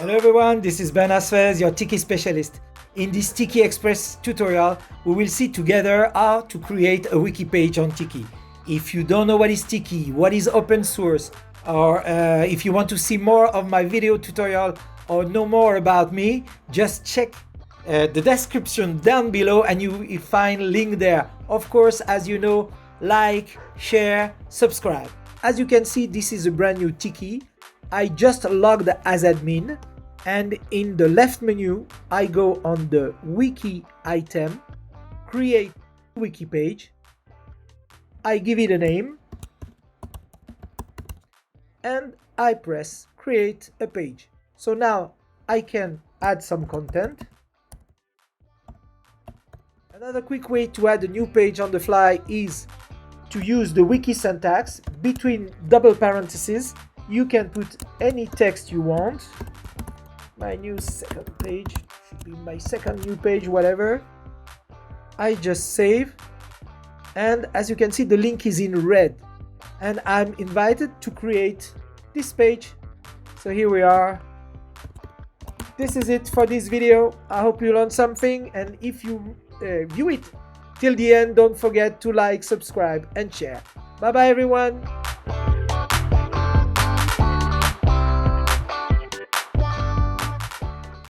Hello everyone, this is Ben Asfez, your Tiki specialist. In this Tiki Express tutorial, we will see together how to create a wiki page on Tiki. If you don't know what is Tiki, what is open source, or if you want to see more of my video tutorial or know more about me, just check the description down below and you will find link there. Of course, as you know, like, share, subscribe. As you can see, this is a brand new Tiki. I just logged as admin, and in the left menu I go on the wiki item, create wiki page, I give it a name, and I press create a page. So now I can add some content. Another quick way to add a new page on the fly is to use the wiki syntax. Between double parentheses you can put any text you want. My new second page should be my second new page, whatever. I just save, and as you can see the link is in red, and I'm invited to create this page. So here we are. This is it for this video. I hope you learned something, and if you view it till the end, don't forget to like, subscribe and share. Bye bye everyone.